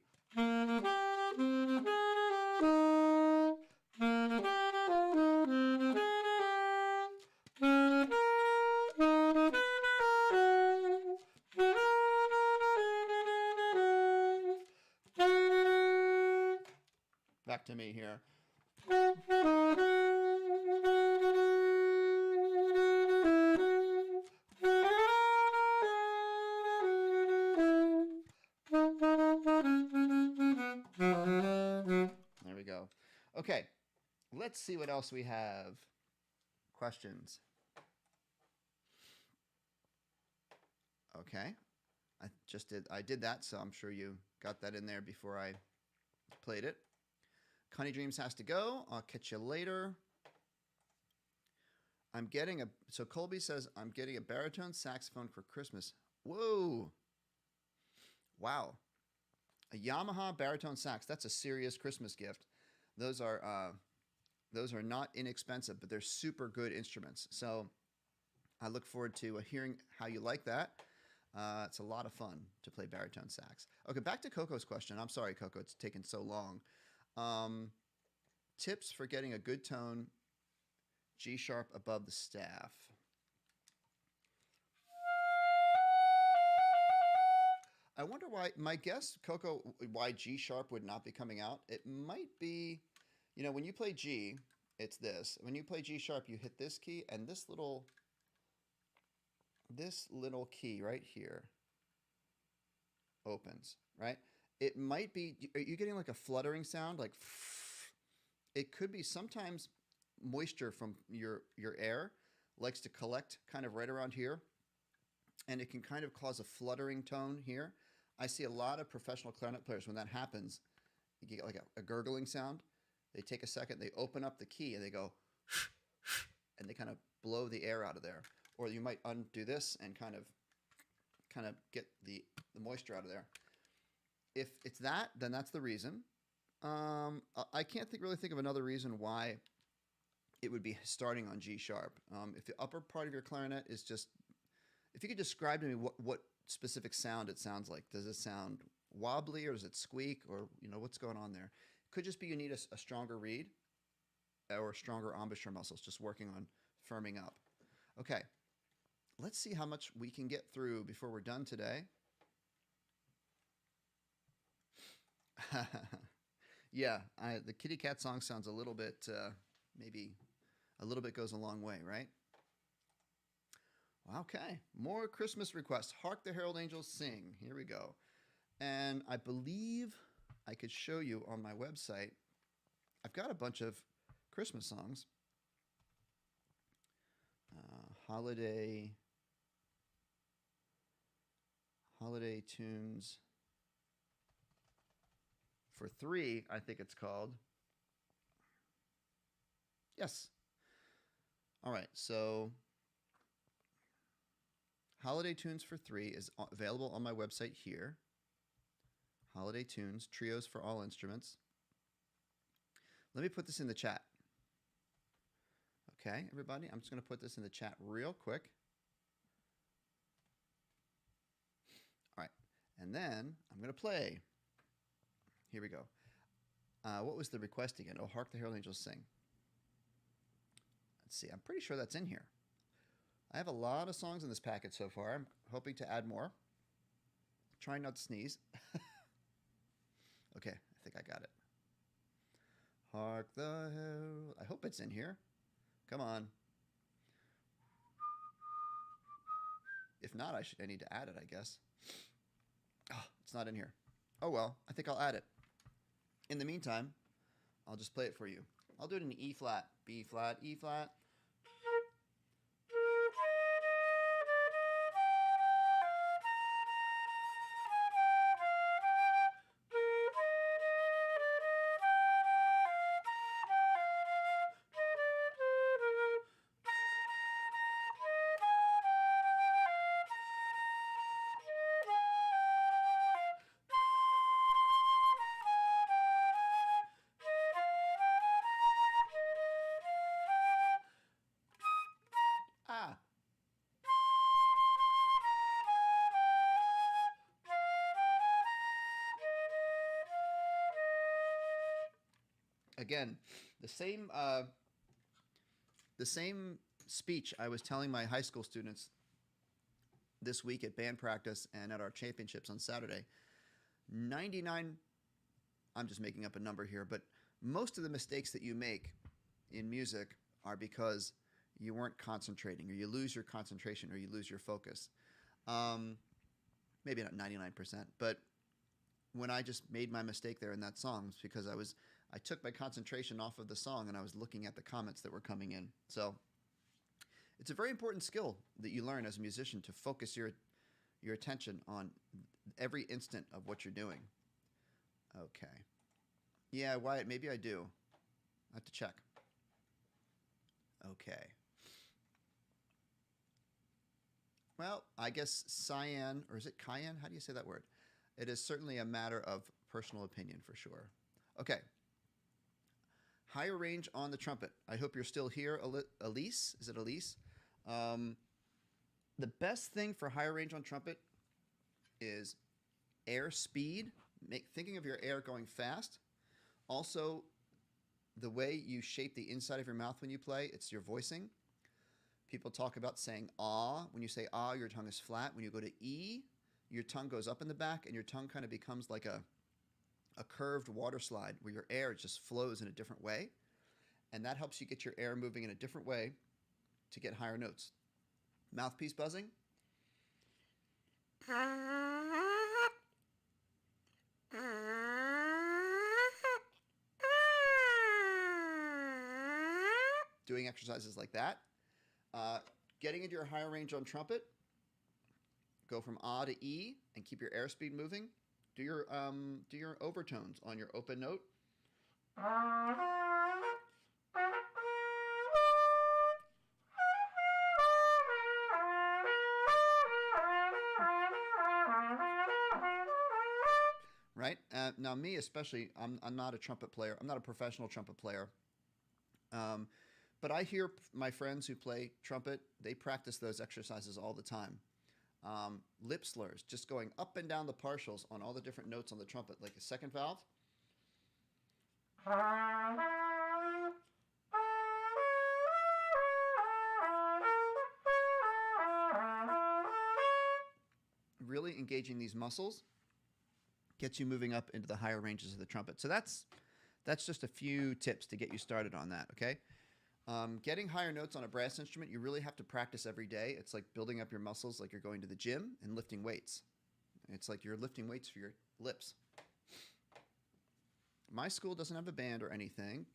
Back to me here. There we go. Okay, let's see what else we have. Questions? Okay, I did that, so I'm sure you got that in there before I played it. Connie Dreams has to go. I'll catch you later. So Colby says, I'm getting a baritone saxophone for Christmas. Whoa. Wow. A Yamaha baritone sax. That's a serious Christmas gift. Those are not inexpensive, but they're super good instruments. So I look forward to hearing how you like that. It's a lot of fun to play baritone sax. Okay, back to Coco's question. I'm sorry, Coco, it's taken so long. Tips for getting a good tone G sharp above the staff. I wonder why, my guess, Coco, why G sharp would not be coming out. It might be, when you play G, it's this. When you play G sharp, you hit this key and this little key right here opens, right? It might be, are you getting like a fluttering sound? Like, it could be sometimes moisture from your air likes to collect kind of right around here, and it can kind of cause a fluttering tone here. I see a lot of professional clarinet players, when that happens, you get like a gurgling sound. They take a second, they open up the key, and they go, and they kind of blow the air out of there. Or you might undo this and kind of get the moisture out of there. If it's that, then that's the reason. I can't really think of another reason why it would be starting on G sharp. If the upper part of your clarinet is just, if you could describe to me what specific sound it sounds like. Does it sound wobbly, or does it squeak, or what's going on there? Could just be you need a stronger reed or stronger embouchure muscles, just working on firming up. Okay, let's see how much we can get through before we're done today. Yeah, the kitty cat song sounds a little bit, maybe a little bit goes a long way, right? Okay, more Christmas requests. Hark the Herald Angels Sing. Here we go. And I believe I could show you on my website. I've got a bunch of Christmas songs. Holiday tunes for 3, I think it's called. Yes. All right, so Holiday Tunes for 3 is available on my website here. Holiday Tunes, trios for all instruments. Let me put this in the chat. Okay, everybody, I'm just going to put this in the chat real quick. All right, and then I'm going to play. Here we go. What was the request again? Oh, Hark the Herald Angels Sing. Let's see, I'm pretty sure that's in here. I have a lot of songs in this package so far. I'm hoping to add more. Trying not to sneeze. Okay, I think I got it. Hark the herald. I hope it's in here. Come on. If not, I need to add it, I guess. Oh, it's not in here. Oh well, I think I'll add it. In the meantime, I'll just play it for you. I'll do it in E flat, B flat, E flat. Again, the same speech I was telling my high school students this week at band practice and at our championships on Saturday. 99, I'm just making up a number here, but most of the mistakes that you make in music are because you weren't concentrating, or you lose your concentration, or you lose your focus. Maybe not 99%, but when I just made my mistake there in that song, it's because I took my concentration off of the song and I was looking at the comments that were coming in. So it's a very important skill that you learn as a musician, to focus your attention on every instant of what you're doing. Okay. Yeah, Wyatt, maybe I do. I have to check. Okay. Well, I guess cyan, or is it cayenne? How do you say that word? It is certainly a matter of personal opinion for sure. Okay. Higher range on the trumpet. I hope you're still here, Elise. Is it Elise? The best thing for higher range on trumpet is air speed. Thinking of your air going fast. Also, the way you shape the inside of your mouth when you play, it's your voicing. People talk about saying ah. When you say ah, your tongue is flat. When you go to E, your tongue goes up in the back, and your tongue kind of becomes like a curved water slide where your air just flows in a different way. And that helps you get your air moving in a different way to get higher notes. Mouthpiece buzzing. Doing exercises like that. Getting into your higher range on trumpet. Go from ah to E and keep your airspeed moving. Do your overtones on your open note. Right? Now me especially, I'm not a trumpet player. I'm not a professional trumpet player. But I hear my friends who play trumpet, they practice those exercises all the time. Lip slurs, just going up and down the partials on all the different notes on the trumpet, like a second valve. engaging these muscles gets you moving up into the higher ranges of the trumpet. So that's just a few tips to get you started on that, okay? Getting higher notes on a brass instrument, you really have to practice every day. It's like building up your muscles like you're going to the gym and lifting weights. It's like you're lifting weights for your lips. My school doesn't have a band or anything.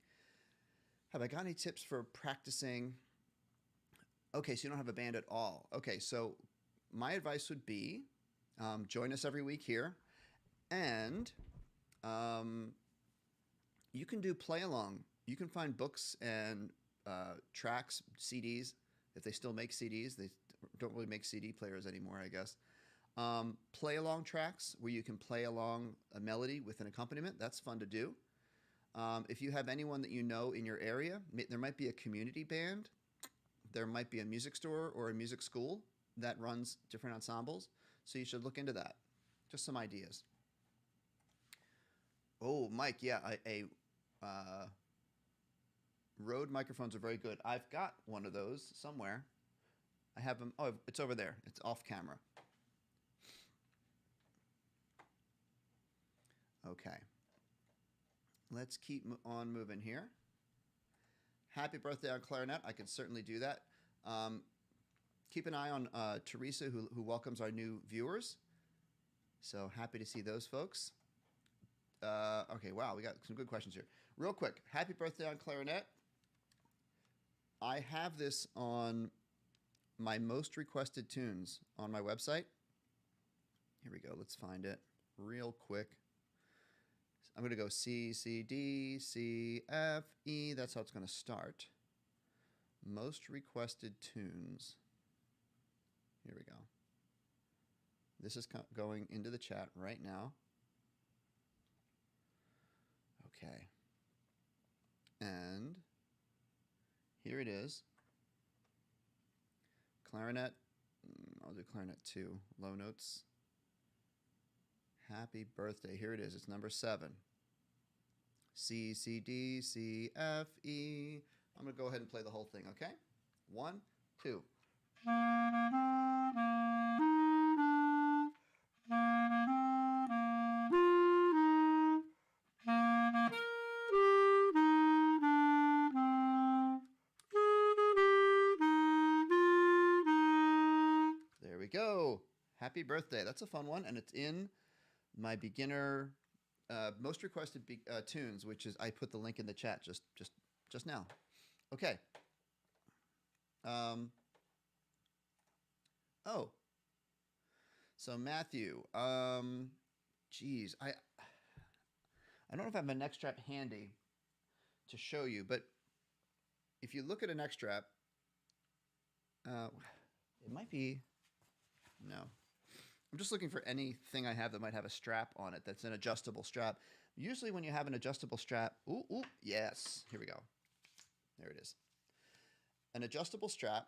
Have I got any tips for practicing? Okay, so you don't have a band at all. Okay, so my advice would be join us every week here. And you can do play along. You can find books and tracks, CDs, if they still make CDs. They don't really make CD players anymore, I guess. Play along tracks where you can play along a melody with an accompaniment. That's fun to do. If you have anyone that you know in your area, there might be a community band. There might be a music store or a music school that runs different ensembles. So you should look into that. Just some ideas. Oh, Mike, yeah, Rode microphones are very good. I've got one of those somewhere. I have them. Oh, it's over there. It's off camera. Okay. Let's keep on moving here. Happy birthday on clarinet. I could certainly do that. Keep an eye on Teresa, who welcomes our new viewers. So happy to see those folks. Okay, wow, we got some good questions here. Real quick, happy birthday on clarinet. I have this on my most requested tunes on my website. Here we go, let's find it real quick. I'm going to go C, C, D, C, F, E. That's how it's going to start. Most requested tunes. Here we go. This is going into the chat right now. Okay. And here it is. Clarinet. I'll do clarinet 2. Low notes. Happy birthday. Here it is. It's number 7. C, C, D, C, F, E. I'm going to go ahead and play the whole thing, okay? 1, 2. There we go. Happy birthday. That's a fun one, and it's in my beginner most requested tunes, which is I put the link in the chat just now. Okay. Oh. So Matthew, geez, I don't know if I have my neck strap handy to show you, but if you look at a neck strap, it might be, no. I'm just looking for anything I have that might have a strap on it that's an adjustable strap. Usually when you have an adjustable strap, ooh, yes, here we go. There it is. An adjustable strap,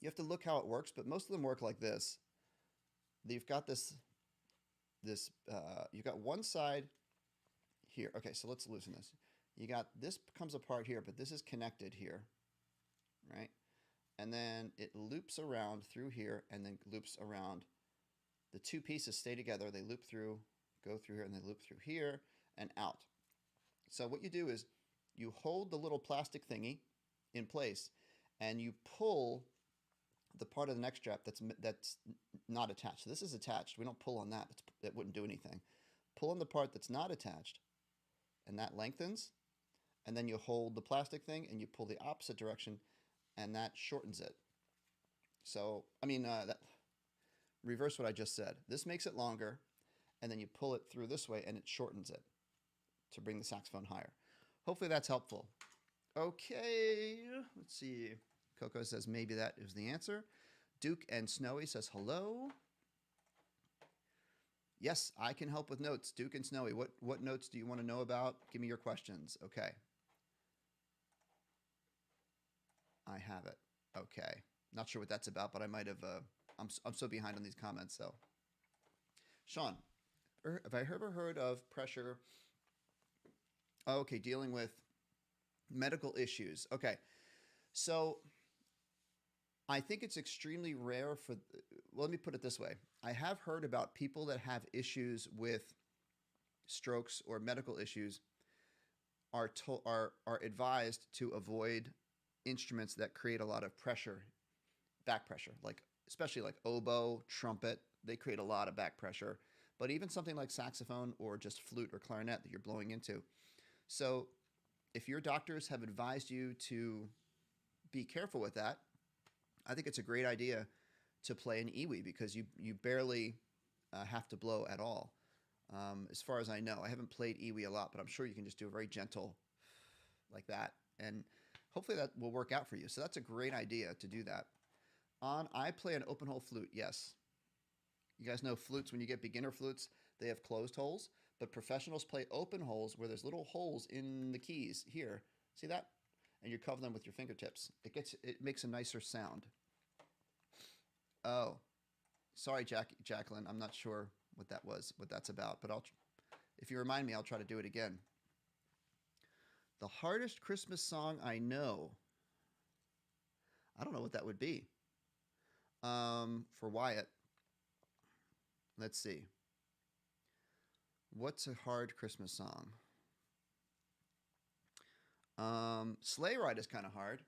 you have to look how it works, but most of them work like this. You've got you've got one side here. Okay, so let's loosen this. You got, this comes apart here, but this is connected here, right? And then it loops around through here and then loops around. The two pieces stay together. They loop through, go through here, and they loop through here and out. So what you do is you hold the little plastic thingy in place and you pull the part of the neck strap that's not attached. So this is attached. We don't pull on that. That wouldn't do anything. Pull on the part that's not attached, and that lengthens. And then you hold the plastic thing and you pull the opposite direction, and that shortens it. So, I mean, reverse what I just said. This makes it longer, and then you pull it through this way, and it shortens it to bring the saxophone higher. Hopefully that's helpful. Okay, let's see. Coco says maybe that is the answer. Duke and Snowy says hello. Yes, I can help with notes. Duke and Snowy, what notes do you want to know about? Give me your questions. Okay. I have it. Okay. Not sure what that's about, but I might have... I'm so behind on these comments, so. Sean, have I ever heard of pressure? Oh, okay, dealing with medical issues. Okay, so I think it's extremely rare for, well, let me put it this way. I have heard about people that have issues with strokes or medical issues are advised to avoid instruments that create a lot of pressure, back pressure, like especially like oboe, trumpet. They create a lot of back pressure, but even something like saxophone or just flute or clarinet that you're blowing into. So if your doctors have advised you to be careful with that, I think it's a great idea to play an iwi because you barely have to blow at all. As far as I know, I haven't played iwi a lot, but I'm sure you can just do a very gentle like that, and hopefully that will work out for you. So that's a great idea to do that. I play an open hole flute. Yes, you guys know flutes. When you get beginner flutes, they have closed holes, but professionals play open holes where there's little holes in the keys here. See that? And you cover them with your fingertips. It makes a nicer sound. Oh, sorry, Jacqueline. I'm not sure what that's about, but if you remind me, I'll try to do it again. The hardest Christmas song I know. I don't know what that would be. For Wyatt. Let's see. What's a hard Christmas song? Sleigh Ride is kind of hard.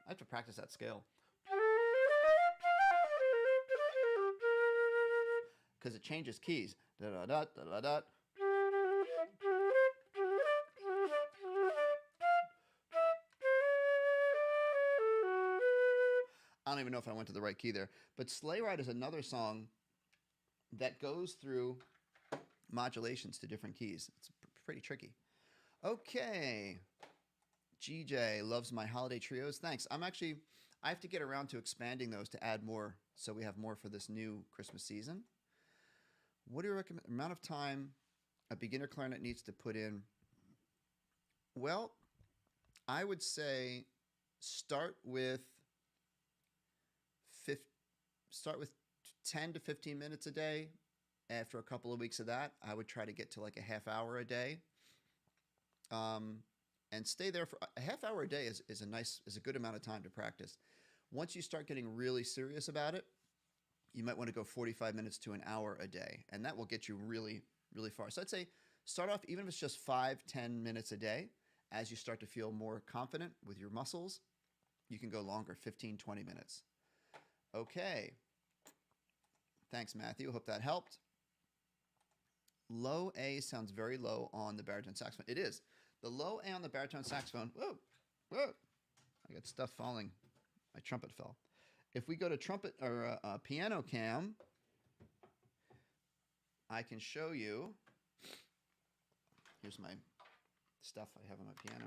I have to practice that scale. Because it changes keys. Da da da da da. I don't even know if I went to the right key there. But Sleigh Ride is another song that goes through modulations to different keys. It's pretty tricky. Okay. GJ loves my holiday trios. Thanks. I have to get around to expanding those to add more so we have more for this new Christmas season. What do you recommend? Amount of time a beginner clarinet needs to put in? Well, I would say start with 10 to 15 minutes a day. After a couple of weeks of that, I would try to get to like a half hour a day. And stay there for a half hour a day is a good amount of time to practice. Once you start getting really serious about it, you might want to go 45 minutes to an hour a day, and that will get you really, really far. So I'd say start off, even if it's just 5-10 minutes a day. As you start to feel more confident with your muscles, you can go longer, 15-20 minutes. Okay. Thanks, Matthew. Hope that helped. Low A sounds very low on the baritone saxophone. It is. The low A on the baritone saxophone. Whoa, whoa. I got stuff falling. My trumpet fell. If we go to trumpet or piano cam, I can show you. Here's my stuff I have on my piano.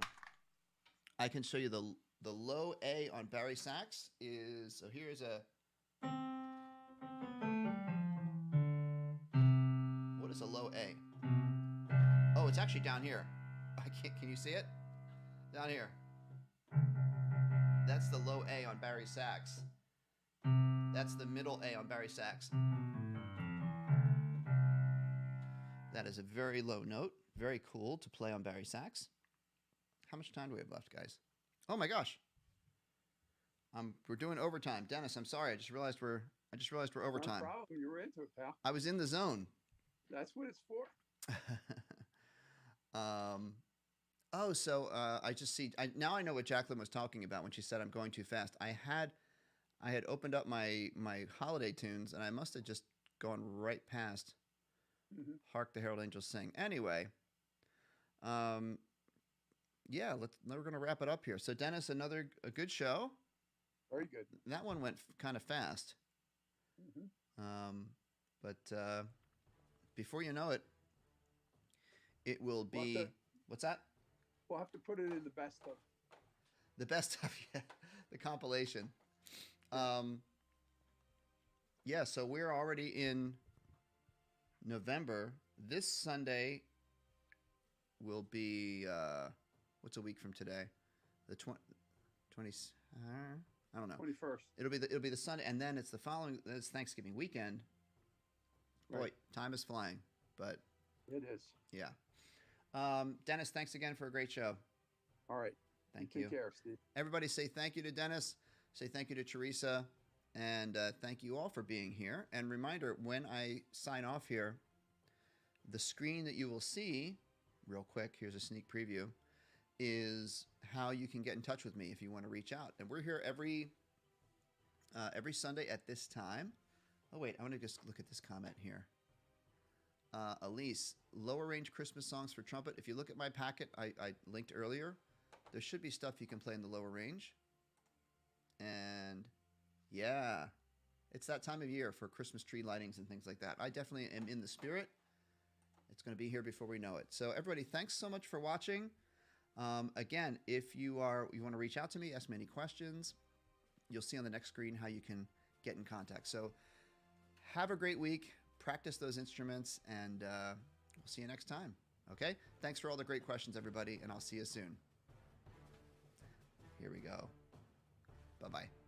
I can show you the low A on bari sax is. So here's a. What is a low A? Oh, it's actually down here. Can you see it? Down here. That's the low A on bari sax. That's the middle A on bari sax. That is a very low note. Very cool to play on bari sax. How much time do we have left, guys? Oh my gosh. We're doing overtime. Dennis, I'm sorry. I just realized we're overtime. No problem. You were into it, pal. I was in the zone. That's what it's for. I just see. Now I know what Jacqueline was talking about when she said I'm going too fast. I had opened up my holiday tunes, and I must have just gone right past Hark the Herald Angels Sing. Anyway, we're going to wrap it up here. So, Dennis, a good show. Very good. That one went kind of fast. But before you know it, it will be... What's that? We'll have to put it in the best of. The best of, yeah, the compilation. So we're already in November. This Sunday will be, what's a week from today? The 20, I don't know. 21st. It'll be the Sunday, and then it's the following. It's Thanksgiving weekend. Boy, Right. time is flying. But It is. yeah. Dennis, thanks again for a great show. All right. Thank Take you. care, Steve. Everybody say thank you to Dennis. Say thank you to Teresa. And thank you all for being here. And reminder, when I sign off here, the screen that you will see, real quick, here's a sneak preview, is how you can get in touch with me if you want to reach out. And we're here every Sunday at this time. Oh, wait, I want to just look at this comment here. Elise, lower range Christmas songs for trumpet. If you look at my packet I linked earlier, there should be stuff you can play in the lower range. And yeah, it's that time of year for Christmas tree lightings and things like that. I definitely am in the spirit. It's going to be here before we know it. So everybody, thanks so much for watching. Again, if you want to reach out to me, ask me any questions, you'll see on the next screen how you can get in contact. So have a great week. Practice those instruments, and we'll see you next time. Okay? Thanks for all the great questions, everybody, and I'll see you soon. Here we go. Bye-bye.